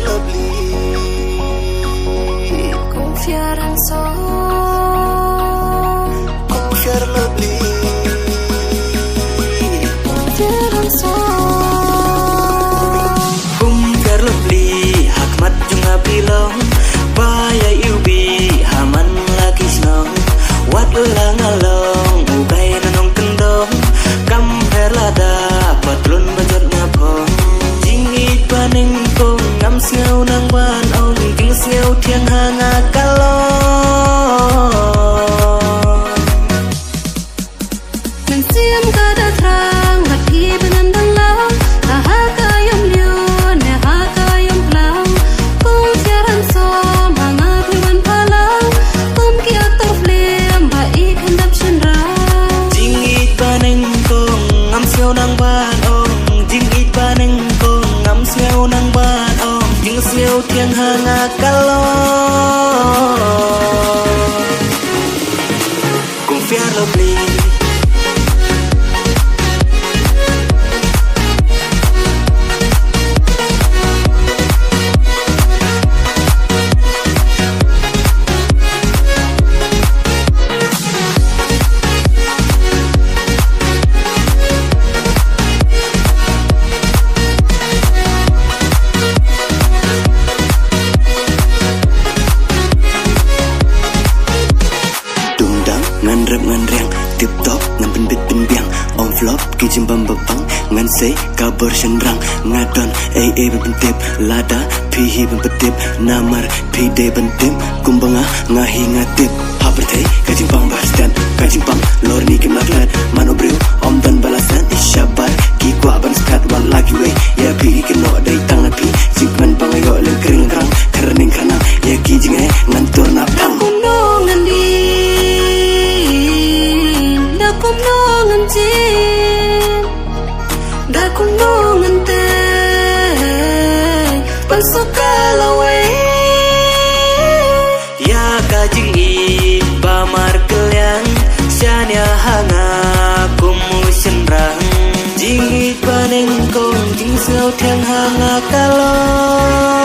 lovely confiar en sol confiar lovely confiar en sol confiar lovely hakmat junga bilong baya iubi haman lagi senang wat ulang along ugai nanong kendong kamper lada patrun bajot ngapong jingit paning kong ngam siau nang ban ong ging siau thiang hanga kalong nan siam kada trang hati benandang lang ha kayam liu ne ha kayam lang confiar en sol hanga piwan palang kum kia toflem ba ikhandap chandra jingit paning kong ngam siau nang ban ong jingit paning kong ngam siau nang ban ong ging siau thiang hanga kalong confiar lovely ngan rap ngan riang tip top ngan bin bit bin biang on flop ki jimbam babang ngan say kabar senrang ngadon ai ben tip lada pi hi ben petip namar pi de ben tim kumbanga ngahi ngatip habertei ka jimbang bastan ka jimbang lor ni kim laklat manobriu om dan balasan isyabar ki kwa ban skat wal lagi we ya pi ki no dai tang pi jikman bangayo leng kring rang kerning kana ya ki jingai ngan tur na pang kunongan di kum nongan jin da kum nongan te pansukalawe ya kajingi bamar kelyang syanya hanga kumu senrang jingit paning kong jing siau thiang hanga kalong